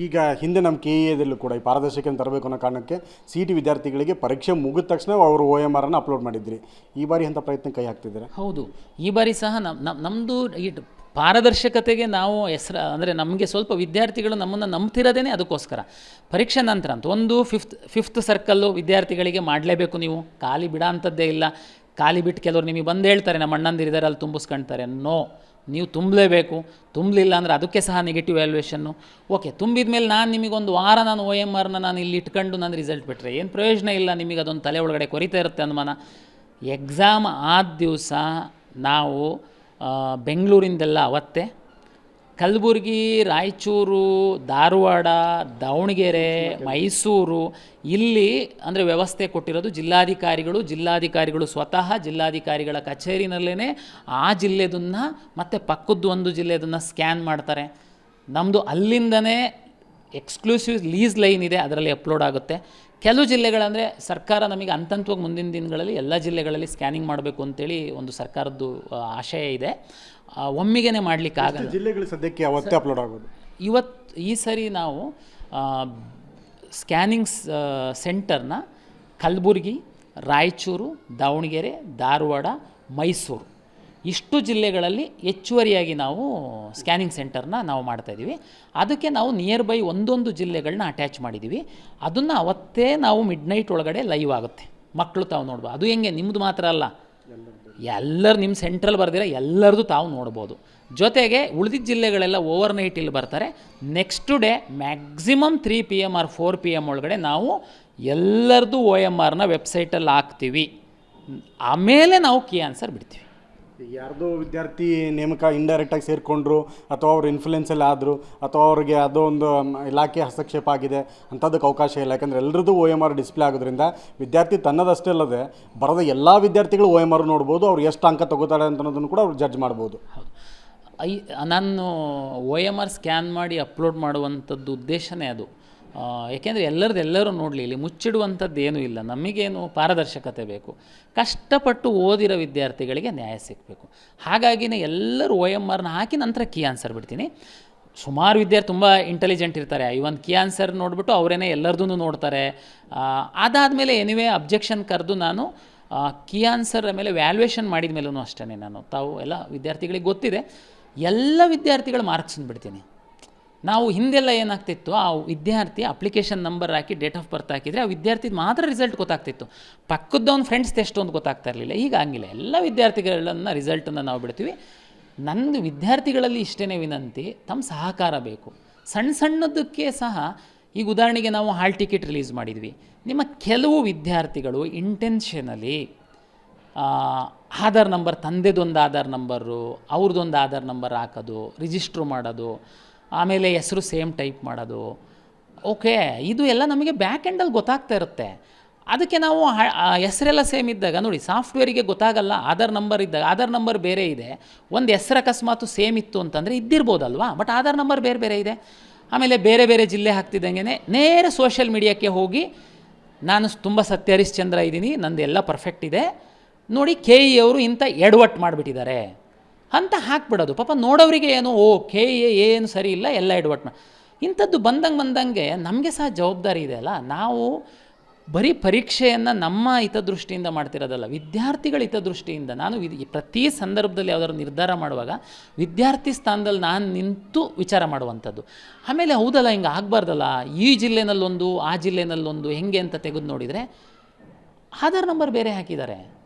ಈಗ ಹಿಂದೆ ನಮ್ಮ ಕೆ ಎದಲ್ಲೂ ಕೂಡ ಈ ಪಾರದರ್ಶಕತೆ ತರಬೇಕು ಅನ್ನೋ ಕಾರಣಕ್ಕೆ ಸಿ ಟಿ ವಿದ್ಯಾರ್ಥಿಗಳಿಗೆ ಪರೀಕ್ಷೆ ಮುಗಿದ ತಕ್ಷಣ ಅವರು ಒ ಎಮ್ ಆರನ್ನು ಅಪ್ಲೋಡ್ ಮಾಡಿದ್ರಿ. ಈ ಬಾರಿ ಅಂಥ ಪ್ರಯತ್ನ ಕೈ ಹಾಕ್ತಿದ್ದಾರೆ? ಹೌದು, ಈ ಬಾರಿ ಸಹ ನಮ್ಮದು ಈ ಪಾರದರ್ಶಕತೆಗೆ ನಾವು ಹೆಸರು ಅಂದರೆ ನಮಗೆ ಸ್ವಲ್ಪ ವಿದ್ಯಾರ್ಥಿಗಳು ನಮ್ಮನ್ನು ನಂಬ್ತಿರೋದೇ ಅದಕ್ಕೋಸ್ಕರ. ಪರೀಕ್ಷೆ ನಂತರ ಅಂತ ಒಂದು ಫಿಫ್ತ್ ಸರ್ಕಲ್ಲು ವಿದ್ಯಾರ್ಥಿಗಳಿಗೆ ಮಾಡಲೇಬೇಕು, ನೀವು ಖಾಲಿ ಬಿಡೋ ಅಂಥದ್ದೇ ಇಲ್ಲ. ಖಾಲಿ ಬಿಟ್ಟು ಕೆಲವರು ನಿಮಗೆ ಬಂದು ಹೇಳ್ತಾರೆ ನಮ್ಮ ಅಣ್ಣಂದಿರಿದ್ದಾರೆ ಅಲ್ಲಿ ತುಂಬಿಸ್ಕೊಳ್ತಾರೆ. ನೋ, ನೀವು ತುಂಬಲೇಬೇಕು. ತುಂಬಲಿಲ್ಲ ಅಂದರೆ ಅದಕ್ಕೆ ಸಹ ನೆಗೆಟಿವ್ ವ್ಯಾಲ್ಯೂಯೇಷನ್ನು. ಓಕೆ, ತುಂಬಿದ ಮೇಲೆ ನಾನು ನಿಮಗೊಂದು ವಾರ ನಾನು ಒ ಎಮ್ ಆರ್ನ ನಾನು ಇಲ್ಲಿ ಇಟ್ಕೊಂಡು ನಾನು ರಿಸಲ್ಟ್ ಬಿಟ್ಟರೆ ಏನು ಪ್ರಯೋಜನ ಇಲ್ಲ. ನಿಮಗೆ ಅದೊಂದು ತಲೆ ಒಳಗಡೆ ಕೊರಿತಾ ಇರುತ್ತೆ ಅನುಮಾನ. ಎಕ್ಸಾಮ್ ಆದ ದಿವಸ ನಾವು ಬೆಂಗಳೂರಿಂದೆಲ್ಲ ಅವತ್ತೇ ಕಲಬುರಗಿ, ರಾಯಚೂರು, ಧಾರವಾಡ, ದಾವಣಗೆರೆ, ಮೈಸೂರು ಇಲ್ಲಿ ಅಂದರೆ ವ್ಯವಸ್ಥೆ ಕೊಟ್ಟಿರೋದು ಜಿಲ್ಲಾಧಿಕಾರಿಗಳು ಸ್ವತಃ ಜಿಲ್ಲಾಧಿಕಾರಿಗಳ ಕಚೇರಿನಲ್ಲೇ ಆ ಜಿಲ್ಲೆದನ್ನು ಮತ್ತು ಪಕ್ಕದ್ದು ಒಂದು ಜಿಲ್ಲೆದನ್ನು ಸ್ಕ್ಯಾನ್ ಮಾಡ್ತಾರೆ. ನಮ್ಮದು ಅಲ್ಲಿಂದನೇ ಎಕ್ಸ್ಕ್ಲೂಸಿವ್ ಲೀಸ್ ಲೈನ್ ಇದೆ, ಅದರಲ್ಲಿ ಅಪ್ಲೋಡ್ ಆಗುತ್ತೆ. ಕೆಲವು ಜಿಲ್ಲೆಗಳಂದರೆ ಸರ್ಕಾರ ನಮಗೆ ಹಂತವಾಗಿ ಮುಂದಿನ ದಿನಗಳಲ್ಲಿ ಎಲ್ಲ ಜಿಲ್ಲೆಗಳಲ್ಲಿ ಸ್ಕ್ಯಾನಿಂಗ್ ಮಾಡಬೇಕು ಅಂತೇಳಿ ಒಂದು ಸರ್ಕಾರದ್ದು ಆಶಯ ಇದೆ. ಒಮ್ಮಿಗೆ ಮಾಡಲಿಕ್ಕಾಗಲ್ಲ. ಜಿಲ್ಲೆಗಳು ಸದ್ಯಕ್ಕೆ ಅವತ್ತೇ ಅಪ್ಲೋಡ್ ಆಗೋದು. ಈ ಸರಿ ನಾವು ಸ್ಕ್ಯಾನಿಂಗ್ ಸೆಂಟರ್ನ ಕಲಬುರಗಿ, ರಾಯಚೂರು, ದಾವಣಗೆರೆ, ಧಾರವಾಡ, ಮೈಸೂರು ಇಷ್ಟು ಜಿಲ್ಲೆಗಳಲ್ಲಿ ಹೆಚ್ಚುವರಿಯಾಗಿ ನಾವು ಸ್ಕ್ಯಾನಿಂಗ್ ಸೆಂಟರ್ನ ನಾವು ಮಾಡ್ತಾಯಿದ್ದೀವಿ. ಅದಕ್ಕೆ ನಾವು ನಿಯರ್ ಬೈ ಒಂದೊಂದು ಜಿಲ್ಲೆಗಳನ್ನ ಅಟ್ಯಾಚ್ ಮಾಡಿದ್ದೀವಿ. ಅದನ್ನು ಅವತ್ತೇ ನಾವು ಮಿಡ್ನೈಟ್ ಒಳಗಡೆ ಲೈವ್ ಆಗುತ್ತೆ, ಮಕ್ಕಳು ತಾವು ನೋಡ್ಬೋದು. ಅದು ಹೆಂಗೆ, ನಿಮ್ಮದು ಮಾತ್ರ ಅಲ್ಲ, ಎಲ್ಲರೂ ನಿಮ್ಮ ಸೆಂಟ್ರಲ್ ಬರ್ದಿರ ಎಲ್ಲರದು ತಾವು ನೋಡ್ಬೋದು. ಜೊತೆಗೆ ಉಳಿದಿದ್ದ ಜಿಲ್ಲೆಗಳೆಲ್ಲ ಓವರ್ ನೈಟ್ ಇಲ್ಲಿ ಬರ್ತಾರೆ. Next day maximum 3 PM or 4 PM ಒಳಗಡೆ ನಾವು ಎಲ್ಲರದು ಒ ಎಮ್ ಆರ್ನ ವೆಬ್ಸೈಟಲ್ಲಿ ಹಾಕ್ತೀವಿ. ಆಮೇಲೆ ನಾವು ಕೀ ಆನ್ಸರ್ ಬಿಡ್ತೀವಿ. ಯಾರ್ದೋ ವಿದ್ಯಾರ್ಥಿ ನೇಮಕ ಇಂಡೈರೆಕ್ಟಾಗಿ ಸೇರಿಕೊಂಡ್ರು ಅಥವಾ ಅವ್ರು ಇನ್ಫ್ಲುಯೆನ್ಸಲ್ಲಿ ಆದರು ಅಥವಾ ಅವ್ರಿಗೆ ಯಾವುದೋ ಒಂದು ಇಲಾಖೆ ಹಸ್ತಕ್ಷೇಪ ಆಗಿದೆ ಅಂಥದ್ದಕ್ಕೆ ಅವಕಾಶ ಇಲ್ಲ. ಯಾಕಂದರೆ ಎಲ್ಲರದ್ದು ಒ ಎಮ್ ಆರ್ ಡಿಸ್ಪ್ಲೇ ಆಗೋದ್ರಿಂದ ವಿದ್ಯಾರ್ಥಿ ತನ್ನದಷ್ಟೇ ಅಲ್ಲದೆ ಬರೋದ ಎಲ್ಲ ವಿದ್ಯಾರ್ಥಿಗಳು ಒ ಎಮ್ ಆರ್ ನೋಡ್ಬೋದು. ಅವ್ರು ಎಷ್ಟು ಅಂಕ ತಗೋತಾರೆ ಅಂತ ಅನ್ನೋದನ್ನು ಕೂಡ ಅವ್ರು ಜಡ್ಜ್ ಮಾಡ್ಬೋದು. ಹೌದು, ನಾನು ಒ ಎಮ್ ಆರ್ ಸ್ಕ್ಯಾನ್ ಮಾಡಿ ಅಪ್ಲೋಡ್ ಮಾಡುವಂಥದ್ದು ಉದ್ದೇಶನೇ ಅದು. ಏಕೆಂದರೆ ಎಲ್ಲರೂ ನೋಡಲಿ, ಇಲ್ಲಿ ಮುಚ್ಚಿಡುವಂಥದ್ದು ಏನೂ ಇಲ್ಲ. ನಮಗೇನು ಪಾರದರ್ಶಕತೆ ಬೇಕು, ಕಷ್ಟಪಟ್ಟು ಓದಿರೋ ವಿದ್ಯಾರ್ಥಿಗಳಿಗೆ ನ್ಯಾಯ ಸಿಗಬೇಕು. ಹಾಗಾಗಿನೇ ಎಲ್ಲರೂ ಒ ಎಮ್ ಆರ್ನ ಹಾಕಿ ನಂತರ ಕೀ ಆನ್ಸರ್ ಬಿಡ್ತೀನಿ. ಸುಮಾರು ವಿದ್ಯಾರ್ಥಿ ತುಂಬ ಇಂಟೆಲಿಜೆಂಟ್ ಇರ್ತಾರೆ, ಇವನ್ ಕೀ ಆನ್ಸರ್ ನೋಡಿಬಿಟ್ಟು ಅವರೇನೆ ಎಲ್ಲರದೂ ನೋಡ್ತಾರೆ. ಅದಾದಮೇಲೆ ಎನಿವೇ ಅಬ್ಜೆಕ್ಷನ್ ಕರೆದು ನಾನು ಕೀ ಆನ್ಸರ್ ಮೇಲೆ ವ್ಯಾಲ್ಯೂಯೇಷನ್ ಮಾಡಿದ ಮೇಲೂ ಅಷ್ಟೇ ನಾನು ತಾವು ಎಲ್ಲ ವಿದ್ಯಾರ್ಥಿಗಳಿಗೆ ಗೊತ್ತಿದೆ, ಎಲ್ಲ ವಿದ್ಯಾರ್ಥಿಗಳ ಮಾರ್ಕ್ಸನ್ನು ಬಿಡ್ತೀನಿ. ನಾವು ಹಿಂದೆಲ್ಲ ಏನಾಗ್ತಿತ್ತು, ಆ ವಿದ್ಯಾರ್ಥಿ application number hockey date of birth ಹಾಕಿದರೆ ಆ ವಿದ್ಯಾರ್ಥಿ ಮಾತ್ರ ರಿಸಲ್ಟ್ ಗೊತ್ತಾಗ್ತಿತ್ತು, ಪಕ್ಕದವ್ನ ಫ್ರೆಂಡ್ಸ್ ಎಷ್ಟೊಂದು ಗೊತ್ತಾಗ್ತಾ ಇರಲಿಲ್ಲ. ಈಗ ಹಂಗಿಲ್ಲ, ಎಲ್ಲ ವಿದ್ಯಾರ್ಥಿಗಳನ್ನ ರಿಸಲ್ಟನ್ನು ನಾವು ಬಿಡ್ತೀವಿ. ನಂದು ವಿದ್ಯಾರ್ಥಿಗಳಲ್ಲಿ ಇಷ್ಟೇ ವಿನಂತಿ, ತಮ್ಮ ಸಹಕಾರ ಬೇಕು. ಸಣ್ಣದಕ್ಕೆ ಸಹ ಈಗ ಉದಾಹರಣೆಗೆ ನಾವು ಹಾಲ್ ಟಿಕೆಟ್ ರಿಲೀಸ್ ಮಾಡಿದ್ವಿ. ನಿಮ್ಮ ಕೆಲವು ವಿದ್ಯಾರ್ಥಿಗಳು ಇಂಟೆನ್ಷನಲಿ ಆಧಾರ್ ನಂಬರ್, ತಂದೆದೊಂದು ಆಧಾರ್ ನಂಬರು, ಅವ್ರದ್ದೊಂದು ಆಧಾರ್ ನಂಬರ್ ಹಾಕೋದು, ರಿಜಿಸ್ಟ್ರು ಮಾಡೋದು, ಆಮೇಲೆ ಹೆಸರು ಸೇಮ್ ಟೈಪ್ ಮಾಡೋದು. ಓಕೆ, ಇದು ಎಲ್ಲ ನಮಗೆ ಬ್ಯಾಕ್ ಎಂಡಲ್ಲಿ ಗೊತ್ತಾಗ್ತಾ ಇರುತ್ತೆ. ಅದಕ್ಕೆ ನಾವು ಹೆಸರೆಲ್ಲ ಸೇಮ್ ಇದ್ದಾಗ ನೋಡಿ, ಸಾಫ್ಟ್ವೇರಿಗೆ ಗೊತ್ತಾಗಲ್ಲ. ಆಧಾರ್ ನಂಬರ್ ಇದ್ದಾಗ ಆಧಾರ್ ನಂಬರ್ ಬೇರೆ ಇದೆ, ಒಂದು ಹೆಸರು ಅಕಸ್ಮಾತು ಸೇಮ್ ಇತ್ತು ಅಂತಂದರೆ ಇದ್ದಿರ್ಬೋದಲ್ವಾ, ಬಟ್ ಆಧಾರ್ ನಂಬರ್ ಬೇರೆ ಇದೆ. ಆಮೇಲೆ ಬೇರೆ ಜಿಲ್ಲೆ ಹಾಕ್ತಿದ್ದಂಗೆ ನೇರ ಸೋಷಿಯಲ್ ಮೀಡಿಯಾಕ್ಕೆ ಹೋಗಿ ನಾನು ತುಂಬ ಸತ್ಯ ಹರಿಶ್ಚಂದ್ರ ಇದ್ದೀನಿ, ನಂದು ಎಲ್ಲ ಪರ್ಫೆಕ್ಟ್ ಇದೆ ನೋಡಿ, ಕೆ ಇ ಅವರು ಇಂಥ ಎಡವಟ್ಟು ಮಾಡಿಬಿಟ್ಟಿದ್ದಾರೆ ಅಂತ ಹಾಕ್ಬಿಡೋದು. ಪಾಪ ನೋಡೋರಿಗೆ ಏನು, ಕೆ ಏನು ಸರಿ ಇಲ್ಲ, ಎಲ್ಲ ಎಡವಟ್ಟು ಇಂಥದ್ದು ಬಂದಂಗೆ ನಮಗೆ ಸಹ ಜವಾಬ್ದಾರಿ ಇದೆ ಅಲ್ಲ. ನಾವು ಬರೀ ಪರೀಕ್ಷೆಯನ್ನು ನಮ್ಮ ಹಿತದೃಷ್ಟಿಯಿಂದ ಮಾಡ್ತಿರೋದಲ್ಲ, ವಿದ್ಯಾರ್ಥಿಗಳ ಹಿತದೃಷ್ಟಿಯಿಂದ. ನಾನು ಪ್ರತಿ ಸಂದರ್ಭದಲ್ಲಿ ಯಾವುದಾದ್ರು ನಿರ್ಧಾರ ಮಾಡುವಾಗ ವಿದ್ಯಾರ್ಥಿ ಸ್ಥಾನದಲ್ಲಿ ನಾನು ನಿಂತು ವಿಚಾರ ಮಾಡುವಂಥದ್ದು. ಆಮೇಲೆ ಹೌದಲ್ಲ, ಹಿಂಗೆ ಆಗಬಾರ್ದಲ್ಲ, ಈ ಜಿಲ್ಲೆನಲ್ಲೊಂದು ಆ ಜಿಲ್ಲೆನಲ್ಲೊಂದು ಹೆಂಗೆ ಅಂತ ತೆಗೆದು ನೋಡಿದರೆ ಆಧಾರ್ ನಂಬರ್ ಬೇರೆ ಹಾಕಿದ್ದಾರೆ.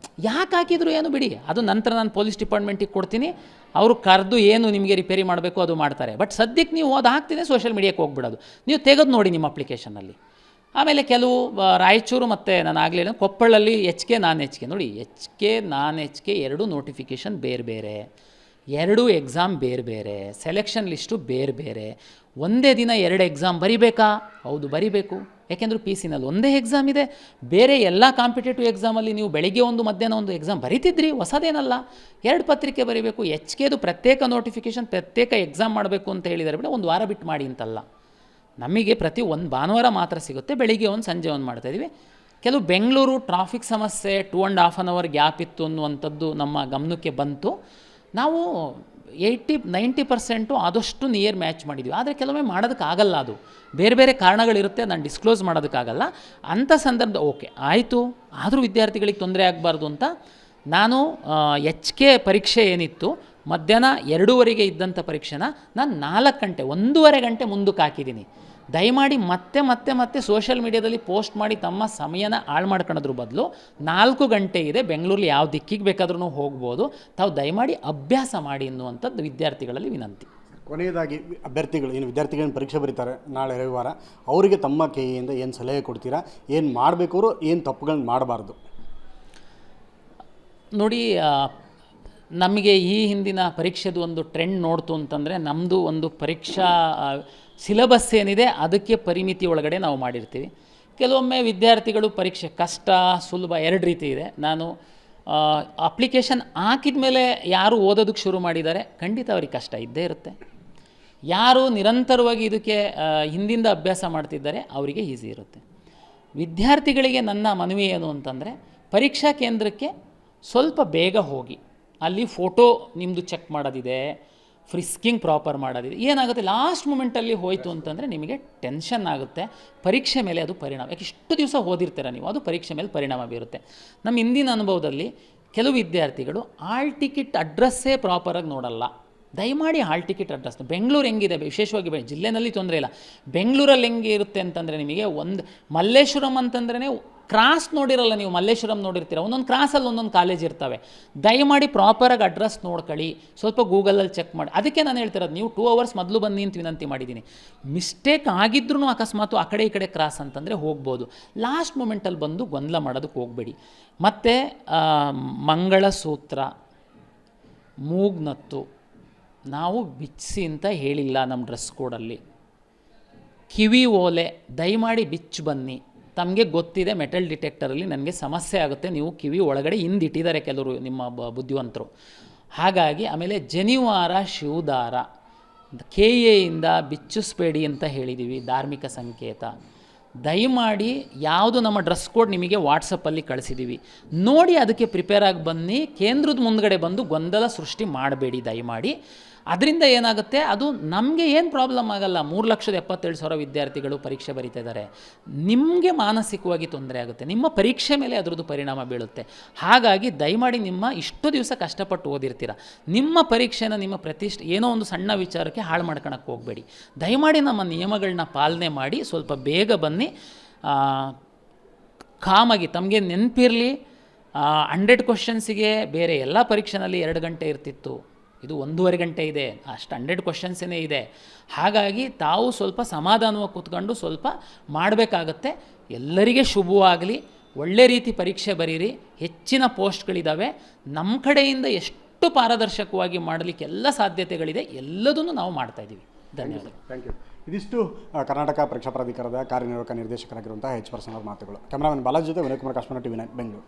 ಯಾಕೆ ಹಾಕಿದ್ರು ಏನು ಬಿಡಿ, ಅದು ನಂತರ ನಾನು ಪೊಲೀಸ್ ಡಿಪಾರ್ಟ್ಮೆಂಟಿಗೆ ಕೊಡ್ತೀನಿ, ಅವರು ಕರೆದು ಏನು ನಿಮಗೆ ರಿಪೇರಿ ಮಾಡಬೇಕು ಅದು ಮಾಡ್ತಾರೆ. ಬಟ್ ಸದ್ಯಕ್ಕೆ ನೀವು ಅದು ಹಾಕ್ತೀನಿ ಸೋಷಿಯಲ್ ಮೀಡಿಯಾಕ್ಕೆ ಹೋಗ್ಬಿಡೋದು, ನೀವು ತೆಗೆದು ನೋಡಿ ನಿಮ್ಮ ಅಪ್ಲಿಕೇಶನಲ್ಲಿ. ಆಮೇಲೆ ಕೆಲವು ರಾಯಚೂರು ಮತ್ತು ನಾನು ಆಗಲೇ ಕೊಪ್ಪಳಲ್ಲಿ ಎಚ್ ಕೆ ನೋಡಿ, ಎಚ್ ಕೆ ಎರಡು ನೋಟಿಫಿಕೇಷನ್ ಬೇರೆ, ಎರಡು ಎಕ್ಸಾಮ್ ಬೇರೆ, ಸೆಲೆಕ್ಷನ್ ಲಿಸ್ಟು ಬೇರೆ. ಒಂದೇ ದಿನ 2 ಎಕ್ಸಾಮ್ ಬರಿಬೇಕಾ? ಹೌದು, ಬರಿಬೇಕು. ಯಾಕೆಂದರೆ ಪಿ ಸಿನಲ್ಲಿ ಒಂದೇ ಎಕ್ಸಾಮ್ ಇದೆ. ಬೇರೆ ಎಲ್ಲ ಕಾಂಪಿಟೇಟಿವ್ ಎಕ್ಸಾಮಲ್ಲಿ ನೀವು ಬೆಳಗ್ಗೆ ಒಂದು ಮಧ್ಯಾಹ್ನ ಒಂದು ಎಕ್ಸಾಮ್ ಬರೀತಿದ್ರಿ, ಹೊಸದೇನಲ್ಲ. 2 ಪತ್ರಿಕೆ ಬರೀಬೇಕು. ಎಚ್ ಕೆದು ಪ್ರತ್ಯೇಕ ನೋಟಿಫಿಕೇಷನ್, ಪ್ರತ್ಯೇಕ ಎಕ್ಸಾಮ್ ಮಾಡಬೇಕು ಅಂತ ಹೇಳಿದ್ದಾರೆ ಬಿಡ, ಒಂದು ವಾರ ಬಿಟ್ಟು ಮಾಡಿ ಅಂತಲ್ಲ. ನಮಗೆ ಪ್ರತಿ ಒಂದು ಭಾನುವಾರ ಮಾತ್ರ ಸಿಗುತ್ತೆ, ಬೆಳಿಗ್ಗೆ ಒಂದು ಸಂಜೆ ಒಂದು ಮಾಡ್ತಾಯಿದ್ವಿ. ಕೆಲವು ಬೆಂಗಳೂರು ಟ್ರಾಫಿಕ್ ಸಮಸ್ಯೆ 2.5 hour ಗ್ಯಾಪ್ ಇತ್ತು ಅನ್ನುವಂಥದ್ದು ನಮ್ಮ ಗಮನಕ್ಕೆ ಬಂತು. ನಾವು 90% ಆದಷ್ಟು ನಿಯರ್ ಮ್ಯಾಚ್ ಮಾಡಿದ್ವಿ. ಆದರೆ ಕೆಲವೊಮ್ಮೆ ಮಾಡೋದಕ್ಕಾಗಲ್ಲ, ಅದು ಬೇರೆ ಬೇರೆ ಕಾರಣಗಳಿರುತ್ತೆ, ನಾನು ಡಿಸ್ಕ್ಲೋಸ್ ಮಾಡೋದಕ್ಕಾಗಲ್ಲ. ಅಂಥ ಸಂದರ್ಭ ಓಕೆ ಆಯಿತು, ಆದರೂ ವಿದ್ಯಾರ್ಥಿಗಳಿಗೆ ತೊಂದರೆ ಆಗಬಾರ್ದು ಅಂತ ನಾನು HK ಪರೀಕ್ಷೆ ಏನಿತ್ತು ಮಧ್ಯಾಹ್ನ 2:30ಗೆ ಇದ್ದಂಥ ಪರೀಕ್ಷೆನ ನಾನು 4 ಗಂಟೆ 1.5 ಗಂಟೆ ಮುಂದಕ್ಕೆ ಹಾಕಿದ್ದೀನಿ. ದಯಮಾಡಿ ಮತ್ತೆ ಸೋಷಿಯಲ್ ಮೀಡಿಯಾದಲ್ಲಿ ಪೋಸ್ಟ್ ಮಾಡಿ ತಮ್ಮ ಸಮಯನ ಹಾಳು ಮಾಡ್ಕೊಳ್ಳೋದ್ರ ಬದಲು 4 ಗಂಟೆ ಇದೆ, ಬೆಂಗಳೂರಲ್ಲಿ ಯಾವ ದಿಕ್ಕಿಗೆ ಬೇಕಾದ್ರೂ ಹೋಗ್ಬೋದು, ತಾವು ದಯಮಾಡಿ ಅಭ್ಯಾಸ ಮಾಡಿ ಅನ್ನುವಂಥದ್ದು ವಿದ್ಯಾರ್ಥಿಗಳಲ್ಲಿ ವಿನಂತಿ. ಕೊನೆಯದಾಗಿ ಅಭ್ಯರ್ಥಿಗಳು ಏನು ವಿದ್ಯಾರ್ಥಿಗಳನ್ನ ಪರೀಕ್ಷೆ ಬರೀತಾರೆ ನಾಳೆ ರವಿವಾರ, ಅವರಿಗೆ ತಮ್ಮ ಕೈಯಿಂದ ಏನು ಸಲಹೆ ಕೊಡ್ತೀರಾ? ಏನು ಮಾಡಬೇಕು, ಅವರು ಏನು ತಪ್ಪುಗಳನ್ನ ಮಾಡಬಾರ್ದು? ನೋಡಿ, ನಮಗೆ ಈ ಹಿಂದಿನ ಪರೀಕ್ಷೆದು ಒಂದು ಟ್ರೆಂಡ್ ನೋಡ್ತು ಅಂತಂದರೆ, ನಮ್ಮದು ಒಂದು ಪರೀಕ್ಷಾ ಸಿಲೆಬಸ್ ಏನಿದೆ ಅದಕ್ಕೆ ಪರಿಮಿತಿ ಒಳಗಡೆ ನಾವು ಮಾಡಿರ್ತೀವಿ. ಕೆಲವೊಮ್ಮೆ ವಿದ್ಯಾರ್ಥಿಗಳು ಪರೀಕ್ಷೆ ಕಷ್ಟ ಸುಲಭ 2 ರೀತಿ ಇದೆ. ನಾನು ಅಪ್ಲಿಕೇಶನ್ ಹಾಕಿದ ಮೇಲೆ ಯಾರು ಓದೋದಕ್ಕೆ ಶುರು ಮಾಡಿದ್ದಾರೆ, ಖಂಡಿತ ಅವ್ರಿಗೆ ಕಷ್ಟ ಇದ್ದೇ ಇರುತ್ತೆ. ಯಾರು ನಿರಂತರವಾಗಿ ಇದಕ್ಕೆ ಹಿಂದಿಂದ ಅಭ್ಯಾಸ ಮಾಡ್ತಿದ್ದಾರೆ ಅವರಿಗೆ ಈಸಿ ಇರುತ್ತೆ. ವಿದ್ಯಾರ್ಥಿಗಳಿಗೆ ನನ್ನ ಮನವಿ ಏನು ಅಂತಂದರೆ, ಪರೀಕ್ಷಾ ಕೇಂದ್ರಕ್ಕೆ ಸ್ವಲ್ಪ ಬೇಗ ಹೋಗಿ, ಅಲ್ಲಿ ಫೋಟೋ ನಿಮ್ಮದು ಚೆಕ್ ಮಾಡೋದಿದೆ, ಫ್ರಿಸ್ಕಿಂಗ್ ಪ್ರಾಪರ್ ಮಾಡೋದಿದೆ. ಏನಾಗುತ್ತೆ, ಲಾಸ್ಟ್ ಮೂಮೆಂಟಲ್ಲಿ ಹೋಯಿತು ಅಂತಂದರೆ ನಿಮಗೆ ಟೆನ್ಷನ್ ಆಗುತ್ತೆ, ಪರೀಕ್ಷೆ ಮೇಲೆ ಅದು ಪರಿಣಾಮ. ಯಾಕೆ ಇಷ್ಟು ದಿವಸ ಓದಿರ್ತೀರ ನೀವು, ಅದು ಪರೀಕ್ಷೆ ಮೇಲೆ ಪರಿಣಾಮ ಬೀರುತ್ತೆ. ನಮ್ಮ ಹಿಂದಿನ ಅನುಭವದಲ್ಲಿ ಕೆಲವು ವಿದ್ಯಾರ್ಥಿಗಳು ಹಾಲ್ ಟಿಕೆಟ್ ಅಡ್ರೆಸ್ಸೇ ಪ್ರಾಪರಾಗಿ ನೋಡಲ್ಲ. ದಯಮಾಡಿ ಹಾಲ್ ಟಿಕೆಟ್ ಅಡ್ರೆಸ್, ಬೆಂಗಳೂರು ಹೆಂಗಿದೆ, ವಿಶೇಷವಾಗಿ ಜಿಲ್ಲೆಯಲ್ಲಿ ತೊಂದರೆ ಇಲ್ಲ, ಬೆಂಗಳೂರಲ್ಲಿ ಹೆಂಗೆ ಇರುತ್ತೆ ಅಂತಂದರೆ, ನಿಮಗೆ ಒಂದು ಮಲ್ಲೇಶ್ವರಂ ಅಂತಂದ್ರೆ ಕ್ರಾಸ್ ನೋಡಿರಲ್ಲ ನೀವು, ಮಲ್ಲೇಶ್ವರಂ ನೋಡಿರ್ತೀರ, ಒಂದೊಂದು ಕ್ರಾಸಲ್ಲಿ ಒಂದೊಂದು ಕಾಲೇಜ್ ಇರ್ತವೆ. ದಯಮಾಡಿ ಪ್ರಾಪರಾಗಿ ಅಡ್ರೆಸ್ ನೋಡ್ಕೊಳ್ಳಿ, ಸ್ವಲ್ಪ ಗೂಗಲಲ್ಲಿ ಚೆಕ್ ಮಾಡಿ. ಅದಕ್ಕೆ ನಾನು ಹೇಳ್ತಿರೋದು, ನೀವು 2 ಅವರ್ಸ್ ಮೊದಲು ಬನ್ನಿ ಅಂತ ವಿನಂತಿ ಮಾಡಿದ್ದೀನಿ. ಮಿಸ್ಟೇಕ್ ಆಗಿದ್ರೂ ಅಕಸ್ಮಾತು ಆ ಕಡೆ ಈ ಕಡೆ ಕ್ರಾಸ್ ಅಂತಂದರೆ ಹೋಗ್ಬೋದು. ಲಾಸ್ಟ್ ಮೂಮೆಂಟಲ್ಲಿ ಬಂದು ಗೊಂದಲ ಮಾಡೋದಕ್ಕೆ ಹೋಗಬೇಡಿ. ಮತ್ತು ಮಂಗಳಸೂತ್ರ, ಮೂಗ್ನತ್ತು ನಾವು ಬಿಚ್ಚಿಸಿ ಅಂತ ಹೇಳಿಲ್ಲ ನಮ್ಮ ಡ್ರೆಸ್ ಕೋಡಲ್ಲಿ. ಕಿವಿ ಓಲೆ ದಯಮಾಡಿ ಬಿಚ್ಚು ಬನ್ನಿ. ತಮಗೆ ಗೊತ್ತಿದೆ ಮೆಟಲ್ ಡಿಟೆಕ್ಟರಲ್ಲಿ ನನಗೆ ಸಮಸ್ಯೆ ಆಗುತ್ತೆ, ನೀವು ಕಿವಿ ಒಳಗಡೆ ಹಿಂದಿಟ್ಟಿದ್ದಾರೆ ಕೆಲವರು ನಿಮ್ಮ ಬುದ್ಧಿವಂತರು. ಹಾಗಾಗಿ ಆಮೇಲೆ ಜನಿವಾರ ಶಿವದಾರ KAಯಿಂದ ಬಿಚ್ಚಿಸ್ಬೇಡಿ ಅಂತ ಹೇಳಿದ್ದೀವಿ, ಧಾರ್ಮಿಕ ಸಂಕೇತ. ದಯಮಾಡಿ ಯಾವುದು ನಮ್ಮ ಡ್ರೆಸ್ ಕೋಡ್ ನಿಮಗೆ ವಾಟ್ಸಪ್ಪಲ್ಲಿ ಕಳಿಸಿದ್ದೀವಿ, ನೋಡಿ ಅದಕ್ಕೆ ಪ್ರಿಪೇರ್ ಆಗಿ ಬನ್ನಿ. ಕೇಂದ್ರದ ಮುಂದ್ಗಡೆ ಬಂದು ಗೊಂದಲ ಸೃಷ್ಟಿ ಮಾಡಬೇಡಿ ದಯಮಾಡಿ. ಅದರಿಂದ ಏನಾಗುತ್ತೆ, ಅದು ನಮಗೆ ಏನು ಪ್ರಾಬ್ಲಮ್ ಆಗಲ್ಲ. 3,77,000 ವಿದ್ಯಾರ್ಥಿಗಳು ಪರೀಕ್ಷೆ ಬರೀತಾ ಇದ್ದಾರೆ. ನಿಮಗೆ ಮಾನಸಿಕವಾಗಿ ತೊಂದರೆ ಆಗುತ್ತೆ, ನಿಮ್ಮ ಪರೀಕ್ಷೆ ಮೇಲೆ ಅದರದ್ದು ಪರಿಣಾಮ ಬೀಳುತ್ತೆ. ಹಾಗಾಗಿ ದಯಮಾಡಿ ನಿಮ್ಮ ಇಷ್ಟು ದಿವಸ ಕಷ್ಟಪಟ್ಟು ಓದಿರ್ತೀರ, ನಿಮ್ಮ ಪರೀಕ್ಷೆನ ನಿಮ್ಮ ಪ್ರತಿಷ್ಠೆ ಏನೋ ಒಂದು ಸಣ್ಣ ವಿಚಾರಕ್ಕೆ ಹಾಳು ಮಾಡ್ಕೊಳಕ್ಕೆ ಹೋಗಬೇಡಿ. ದಯಮಾಡಿ ನಮ್ಮ ನಿಯಮಗಳನ್ನ ಪಾಲನೆ ಮಾಡಿ ಸ್ವಲ್ಪ ಬೇಗ ಬನ್ನಿ. ಕಾಮಾಗಿ ತಮಗೆ ನೆನಪಿರಲಿ, 100 ಕ್ವಶನ್ಸಿಗೆ ಬೇರೆ ಎಲ್ಲ ಪರೀಕ್ಷೆನಲ್ಲಿ 2 ಗಂಟೆ ಇರ್ತಿತ್ತು, ಇದು 1.5 ಗಂಟೆ ಇದೆ, ಅಷ್ಟು 100 ಕ್ವಶನ್ಸೇ ಇದೆ. ಹಾಗಾಗಿ ತಾವು ಸ್ವಲ್ಪ ಸಮಾಧಾನವಾಗಿ ಕೂತ್ಕೊಂಡು ಸ್ವಲ್ಪ ಮಾಡಬೇಕಾಗತ್ತೆ. ಎಲ್ಲರಿಗೆ ಶುಭವಾಗಲಿ, ಒಳ್ಳೆ ರೀತಿ ಪರೀಕ್ಷೆ ಬರೀರಿ, ಹೆಚ್ಚಿನ ಪೋಸ್ಟ್ಗಳಿದ್ದಾವೆ. ನಮ್ಮ ಕಡೆಯಿಂದ ಎಷ್ಟು ಪಾರದರ್ಶಕವಾಗಿ ಮಾಡಲಿಕ್ಕೆ ಎಲ್ಲ ಸಾಧ್ಯತೆಗಳಿದೆ, ಎಲ್ಲದನ್ನು ನಾವು ಮಾಡ್ತಾಯಿದ್ದೀವಿ. ಧನ್ಯವಾದಗಳು. Thank you. ಇದಿಷ್ಟು ಕರ್ನಾಟಕ ಪರೀಕ್ಷಾ ಪ್ರಾಧಿಕಾರದ ಕಾರ್ಯನಿರ್ವಾಹಕ ನಿರ್ದೇಶಕರಾಗಿರುವಂತಹ H. ಪ್ರಸನ್ನ ಮಾತುಗಳು. ಕ್ಯಾಮರಾಮನ್ ಬಾಲಾಜಿ ಜೊತೆ ವಿನಯ್ ಕುಮಾರ್, ಕಾಶ್ಮೀರ TV9 ಬೆಂಗಳೂರು.